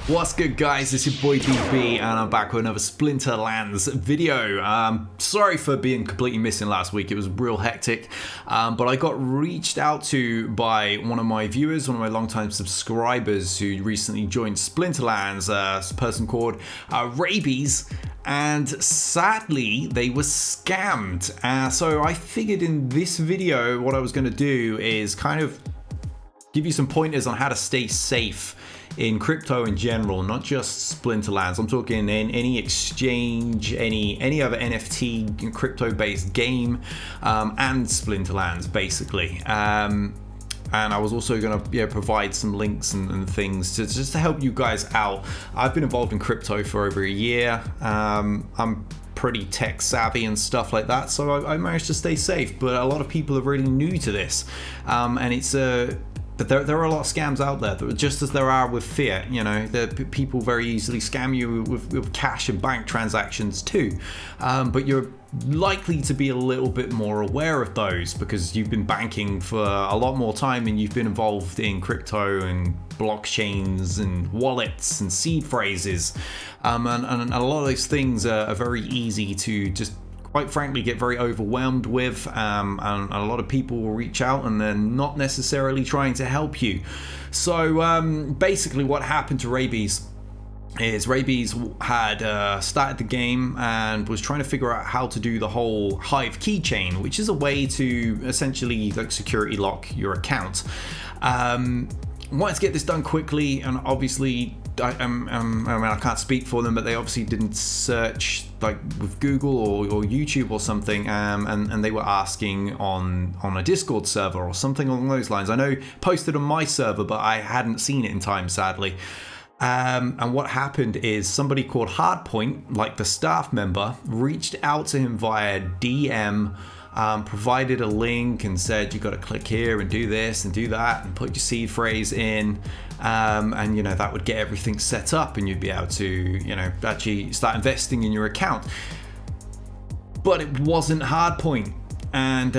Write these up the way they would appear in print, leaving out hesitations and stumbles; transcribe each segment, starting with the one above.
What's good, guys? It's your boy DB and I'm back with another Splinterlands video. Sorry for being completely missing last week. It was real hectic, but I got reached out to by one of my viewers, one of my longtime subscribers who recently joined Splinterlands, a person called Rabies, and sadly they were scammed. So I figured in this video what I was going to do is kind of give you some pointers on how to stay safe in crypto in general, not just Splinterlands. I'm talking in any exchange, any other NFT crypto-based game, and Splinterlands basically. And I was also going to provide some links and things just to help you guys out. I've been involved in crypto for over a year. I'm pretty tech savvy and stuff like that, so I managed to stay safe. But a lot of people are really new to this, and it's a But there are a lot of scams out there, just as there are with fiat. You know, people very easily scam you with cash and bank transactions too. But you're likely to be a little bit more aware of those because you've been banking for a lot more time and you've been involved in crypto and blockchains and wallets and seed phrases. And a lot of those things are very easy to just, quite frankly, get very overwhelmed with, and a lot of people will reach out and they're not necessarily trying to help you. So basically what happened to Rabies is Rabies had started the game and was trying to figure out how to do the whole Hive Keychain, which is a way to essentially like security lock your account. Wanted to get this done quickly, and obviously I can't speak for them, but they obviously didn't search like with Google or YouTube or something, and they were asking on a Discord server or something along those lines. I know posted on my server, but I hadn't seen it in time, sadly. And what happened is somebody called Hardpoint, like the staff member, reached out to him via DM. Provided a link and said you got to click here and do this and do that and put your seed phrase in, and that would get everything set up and you'd be able to actually start investing in your account. But it wasn't Hardpoint, and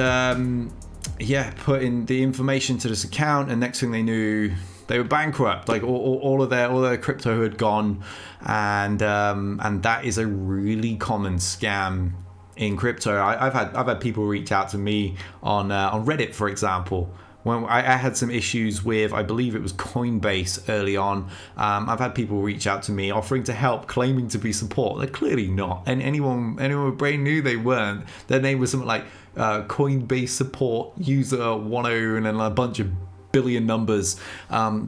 put in the information to this account, and next thing they knew, they were bankrupt. Like all of their crypto had gone, and that is a really common scam in crypto. I've had people reach out to me on Reddit, for example, when I had some issues with, I believe it was Coinbase early on. I've had people reach out to me offering to help, claiming to be support. They're clearly not, and anyone with brain knew they weren't. Their name was something like Coinbase support user 10 and then a bunch of billion numbers.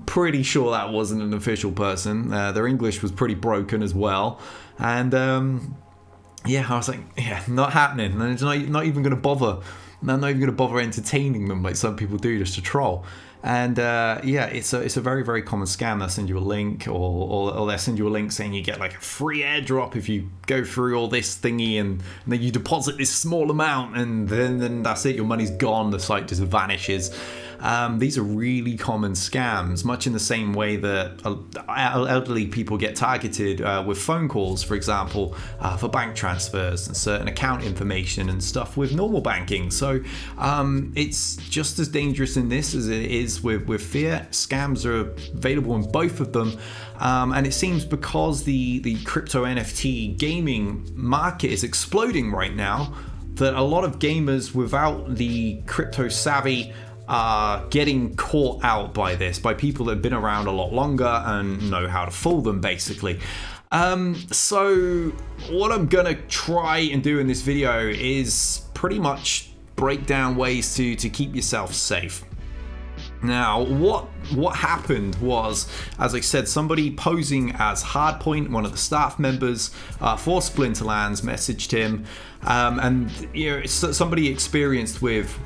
Pretty sure that wasn't an official person. Their English was pretty broken as well, and I was like, not happening. And it's not even going to bother. I'm not even going to bother entertaining them like some people do just to troll. And it's a very, very common scam. They'll send you a link, or they'll send you a link saying you get like a free airdrop if you go through all this thingy, and then you deposit this small amount, and then that's it. Your money's gone. The site just vanishes. These are really common scams, much in the same way that elderly people get targeted with phone calls, for example, for bank transfers and certain account information and stuff with normal banking. So it's just as dangerous in this as it is with fiat. Scams are available in both of them, and it seems because the crypto NFT gaming market is exploding right now, that a lot of gamers without the crypto savvy are getting caught out by this, by people that have been around a lot longer and know how to fool them, basically. So what I'm gonna try and do in this video is pretty much break down ways to keep yourself safe. Now, what happened was, as I said, somebody posing as Hardpoint, one of the staff members for Splinterlands, messaged him, and somebody experienced with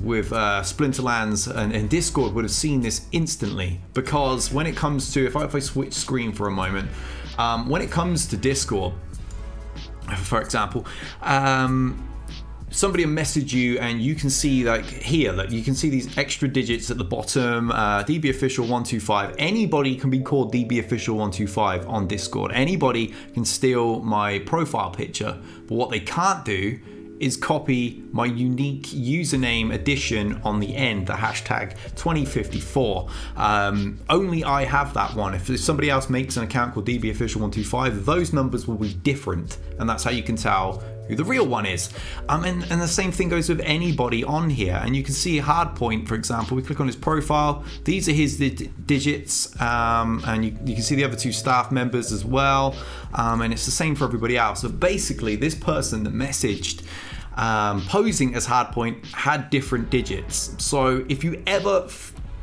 Splinterlands and Discord would have seen this instantly, because when it comes to, if I switch screen for a moment, when it comes to Discord, for example, somebody will message you and you can see like here, like you can see these extra digits at the bottom, DB official 125. Anybody can be called DB official 125 on Discord. Anybody can steal my profile picture, but what they can't do is copy my unique username addition on the end, the hashtag 2054. Only I have that one. If somebody else makes an account called dbofficial125, those numbers will be different, and that's how you can tell who the real one is. And the same thing goes with anybody on here. And you can see Hardpoint, for example. We click on his profile. These are his digits, and you can see the other two staff members as well. And it's the same for everybody else. So basically, this person that messaged posing as Hardpoint had different digits. So if you ever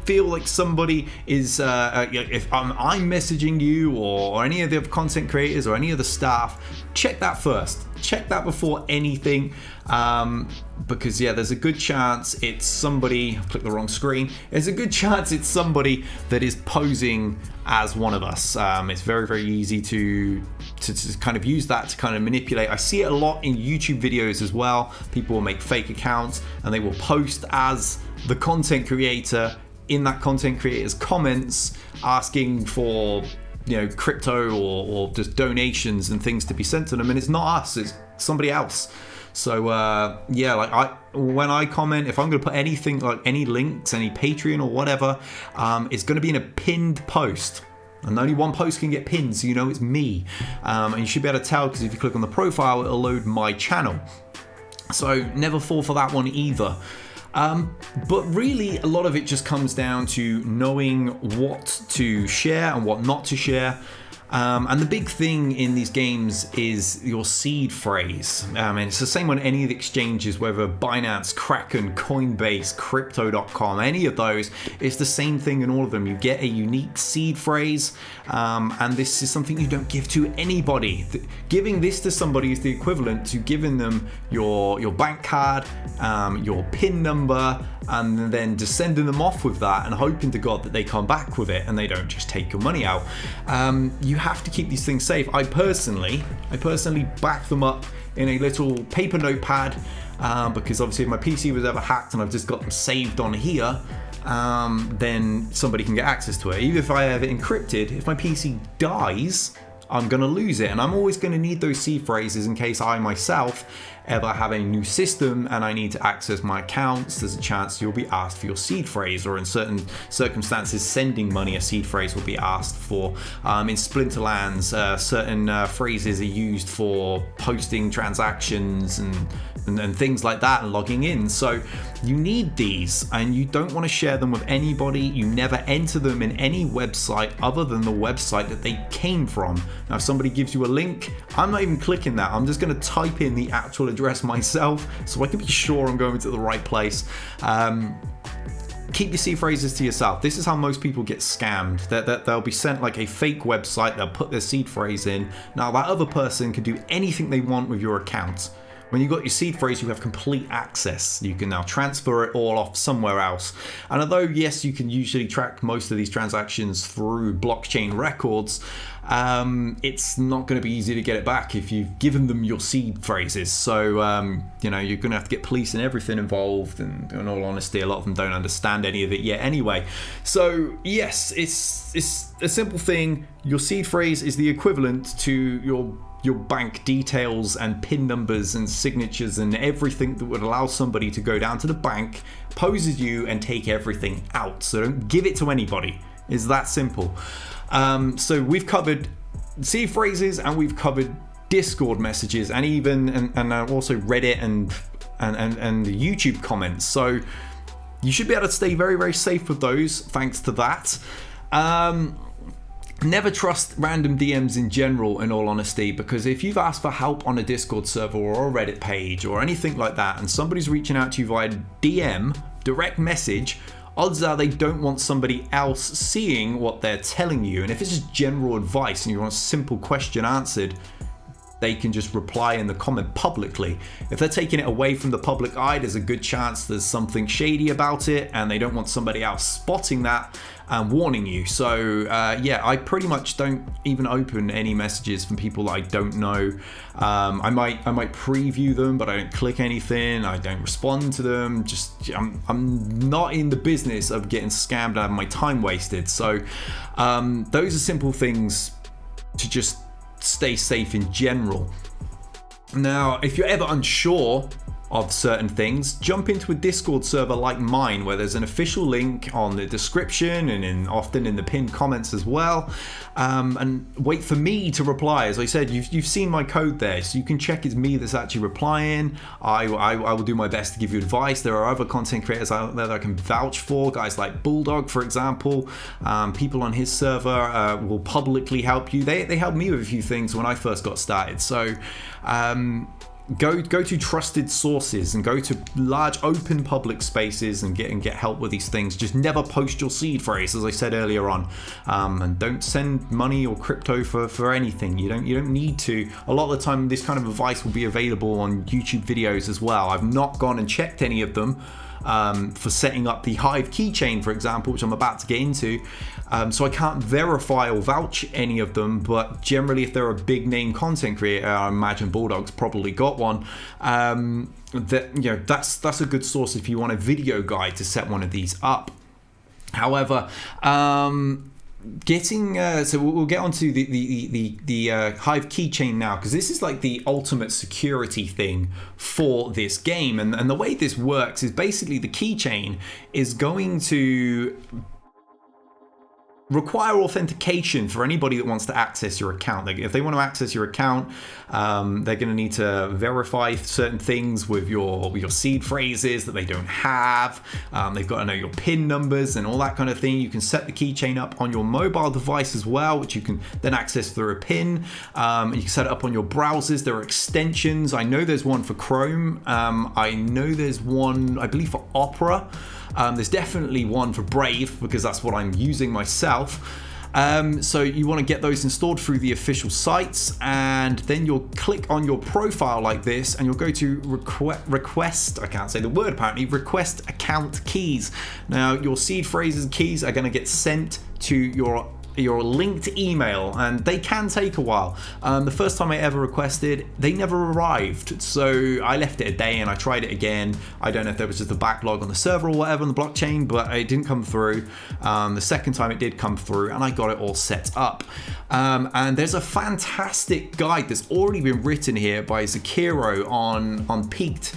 feel like somebody is, if I'm messaging you or any of the other content creators or any of the staff, check that first. Check that before anything, because yeah, there's a good chance it's somebody. I clicked the wrong screen. There's a good chance it's somebody that is posing as one of us. It's very, very easy to kind of use that to kind of manipulate. I see it a lot in YouTube videos as well. People will make fake accounts and they will post as the content creator in that content creator's comments, asking for crypto or just donations and things to be sent to them, and it's not us, it's somebody else. So yeah, like when I comment, if I'm going to put anything like any links, any Patreon or whatever, it's going to be in a pinned post. And only one post can get pinned, so you know it's me. And you should be able to tell, because if you click on the profile, it'll load my channel. So never fall for that one either. But really, a lot of it just comes down to knowing what to share and what not to share. And the big thing in these games is your seed phrase. And it's the same on any of the exchanges, whether Binance, Kraken, Coinbase, Crypto.com, any of those. It's the same thing in all of them. You get a unique seed phrase, and this is something you don't give to anybody. Giving this to somebody is the equivalent to giving them your bank card, your PIN number, and then just sending them off with that and hoping to God that they come back with it and they don't just take your money out. You have to keep these things safe. I personally back them up in a little paper notepad, because obviously if my PC was ever hacked and I've just got them saved on here, then somebody can get access to it. Even if I have it encrypted, if my PC dies, I'm going to lose it, and I'm always going to need those seed phrases in case I myself ever have a new system and I need to access my accounts. There's a chance you'll be asked for your seed phrase, or in certain circumstances sending money, a seed phrase will be asked for. In Splinterlands, certain phrases are used for posting transactions and things like that and logging in. So you need these, and you don't want to share them with anybody. You never enter them in any website other than the website that they came from. Now if somebody gives you a link, I'm not even clicking that. I'm just going to type in the actual address myself so I can be sure I'm going to the right place. Keep your seed phrases to yourself. This is how most people get scammed. That they'll be sent like a fake website, they'll put their seed phrase in. Now that other person can do anything they want with your account. When you've got your seed phrase, you have complete access. You can now transfer it all off somewhere else. And although, yes, you can usually track most of these transactions through blockchain records, it's not going to be easy to get it back if you've given them your seed phrases. So, you're going to have to get police and everything involved. And in all honesty, a lot of them don't understand any of it yet anyway. So, yes, it's a simple thing. Your seed phrase is the equivalent to your bank details and PIN numbers and signatures and everything that would allow somebody to go down to the bank, pose as you, and take everything out. So don't give it to anybody. It's that simple. So we've covered seed phrases, and we've covered Discord messages, and even and also Reddit and the YouTube comments. So you should be able to stay very, very safe with those thanks to that. Never trust random DMs in general, in all honesty, because if you've asked for help on a Discord server or a Reddit page or anything like that, and somebody's reaching out to you via DM, direct message, odds are they don't want somebody else seeing what they're telling you. And if it's just general advice and you want a simple question answered, they can just reply in the comment publicly. If they're taking it away from the public eye, there's a good chance there's something shady about it, and they don't want somebody else spotting that and warning you. So yeah, I pretty much don't even open any messages from people that I don't know. I might preview them, but I don't click anything. I don't respond to them. I'm not in the business of getting scammed out of my time wasted. So those are simple things to just stay safe in general. Now, if you're ever unsure of certain things, jump into a Discord server like mine where there's an official link on the description and often in the pinned comments as well, and wait for me to reply. As I said, you've seen my code there, so you can check it's me that's actually replying. I will do my best to give you advice. There are other content creators out there that I can vouch for, guys like Bulldog, for example. People on his server will publicly help you. They helped me with a few things when I first got started. So go to trusted sources and go to large open public spaces and get help with these things. Just never post your seed phrase, as I said earlier on, and don't send money or crypto for anything. You don't need to. A lot of the time this kind of advice will be available on YouTube videos as well. I've not gone and checked any of them for setting up the Hive keychain, for example, which I'm about to get into. So I can't verify or vouch any of them, but generally if they're a big name content creator, I imagine Bulldog's probably got one, that's a good source if you want a video guide to set one of these up. However, so we'll get onto the Hive keychain now, because this is like the ultimate security thing for this game, and the way this works is basically the keychain is going to require authentication for anybody that wants to access your account. If they want to access your account, they're going to need to verify certain things with your seed phrases that they don't have. They've got to know your PIN numbers and all that kind of thing. You can set the keychain up on your mobile device as well, which you can then access through a PIN. You can set it up on your browsers. There are extensions. I know there's one for Chrome. I know there's one, I believe, for Opera. There's definitely one for Brave, because that's what I'm using myself. So you want to get those installed through the official sites, and then you'll click on your profile like this, and you'll go to request, I can't say the word apparently, request account keys. Now your seed phrases keys are going to get sent to your linked email, and they can take a while. The first time I ever requested, they never arrived, so I left it a day and I tried it again. I don't know if there was just a backlog on the server or whatever on the blockchain, but it didn't come through. The second time it did come through, and I got it all set up. And there's a fantastic guide that's already been written here by Zakiro on Peaked,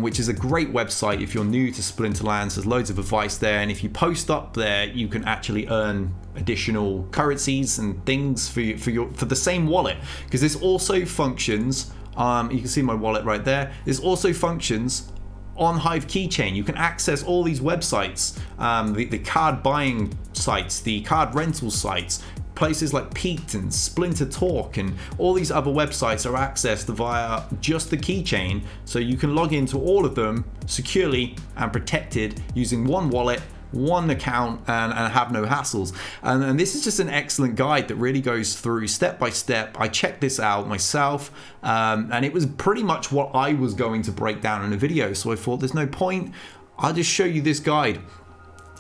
which is a great website if you're new to Splinterlands. There's loads of advice there, and if you post up there, you can actually earn additional currencies and things for the same wallet, because this also functions. You can see my wallet right there. This also functions on Hive Keychain. You can access all these websites, the card buying sites, the card rental sites, places like Peaked and Splinter Talk, and all these other websites are accessed via just the keychain, so you can log into all of them securely and protected using one wallet, one account, and have no hassles. And this is just an excellent guide that really goes through step by step. I checked this out myself, and it was pretty much what I was going to break down in a video, so I thought there's no point, I'll just show you this guide.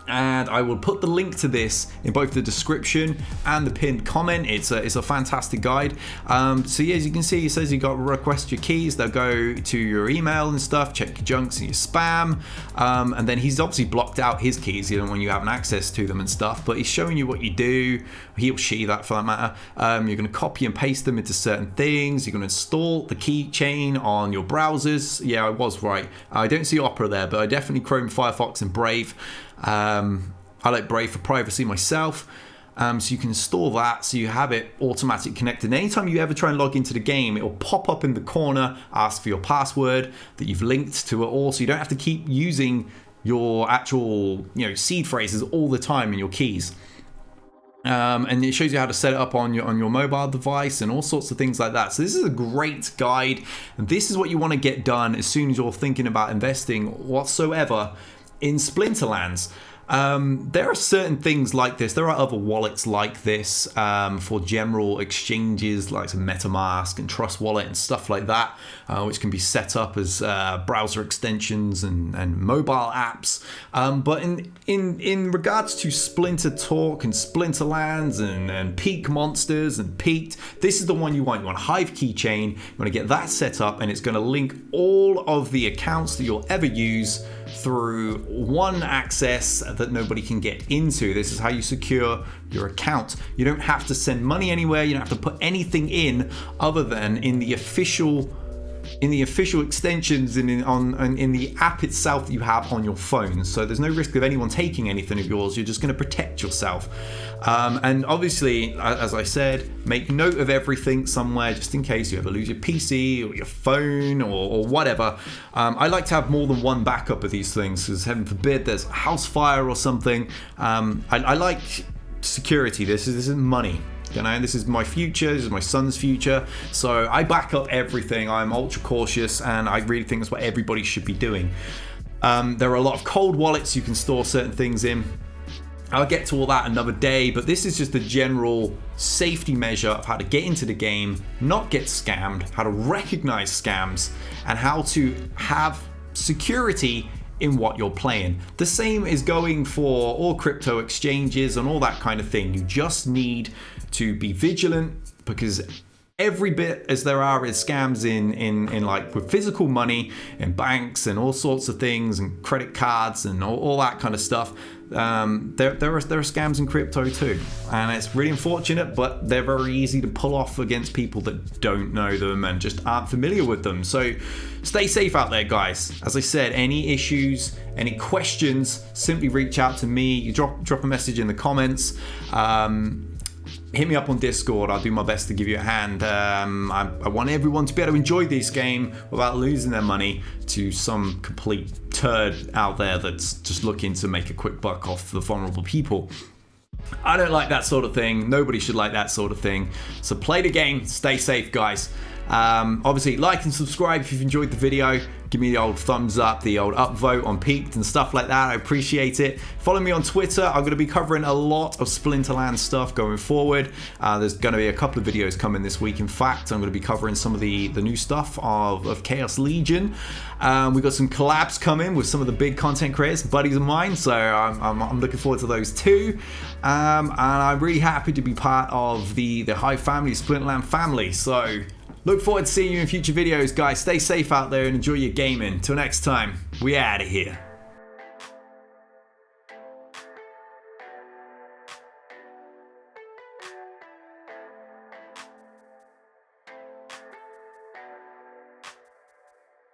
And I will put the link to this in both the description and the pinned comment. It's a fantastic guide. So yeah, as you can see, it says you got to request your keys. They'll go to your email and stuff. Check your junks and your spam. And then he's obviously blocked out his keys, when you haven't access to them and stuff. But he's showing you what you do. He or she, that for that matter. You're going to copy and paste them into certain things. You're going to install the keychain on your browsers. Yeah, I was right. I don't see Opera there, but I definitely Chrome, Firefox, and Brave. I like Brave for privacy myself, so you can install that so you have it automatically connected. And anytime you ever try and log into the game, it will pop up in the corner, ask for your password that you've linked to it all, so you don't have to keep using your actual seed phrases all the time in your keys. And it shows you how to set it up on your mobile device and all sorts of things like that. So this is a great guide, and this is what you want to get done as soon as you're thinking about investing whatsoever in Splinterlands. There are certain things like this. There are other wallets like this for general exchanges, like some MetaMask and Trust Wallet and stuff like that, which can be set up as browser extensions and mobile apps. But in regards to Splinter Talk and Splinterlands and Peak Monsters and Peaked, this is the one you want. You want Hive Keychain. You want to get that set up, and it's going to link all of the accounts that you'll ever use through one access that nobody can get into. This is how you secure your account. You don't have to send money anywhere. You don't have to put anything in other than in the official in the official extensions and in the app itself that you have on your phone. So there's no risk of anyone taking anything of yours. You're just going to protect yourself. And obviously, as I said, make note of everything somewhere just in case you ever lose your PC or your phone or whatever. I like to have more than one backup of these things because heaven forbid there's a house fire or something. I like security. This isn't money. You know, this is my future, this is my son's future, so I back up everything. I'm ultra cautious, and I really think that's what everybody should be doing. There are a lot of cold wallets you can store certain things in. I'll get to all that another day, but this is just a general safety measure of how to get into the game, not get scammed, how to recognize scams, and how to have security in what you're playing. The same is going for all crypto exchanges and all that kind of thing. You just need to be vigilant, because every bit as there are is scams in like with physical money in banks and all sorts of things and credit cards and all that kind of stuff. There are scams in crypto too, and it's really unfortunate, but they're very easy to pull off against people that don't know them and just aren't familiar with them. So stay safe out there, guys. As I said, any issues, any questions, simply reach out to me. You drop a message in the comments. Hit me up on Discord. I'll do my best to give you a hand. I want everyone to be able to enjoy this game without losing their money to some complete turd out there that's just looking to make a quick buck off the vulnerable people. I don't like that sort of thing. Nobody should like that sort of thing. So play the game. Stay safe, guys. Obviously, like and subscribe if you've enjoyed the video. Give me the old thumbs up, the old upvote on Peaked and stuff like that. I appreciate it. Follow me on Twitter. I'm going to be covering a lot of Splinterlands stuff going forward. There's going to be a couple of videos coming this week. In fact, I'm going to be covering some of the new stuff of Chaos Legion. We've got some collabs coming with some of the big content creators, buddies of mine. So I'm looking forward to those too. And I'm really happy to be part of the Hive family, Splinterland family. So look forward to seeing you in future videos, guys. Stay safe out there and enjoy your gaming. Till next time, we out of here.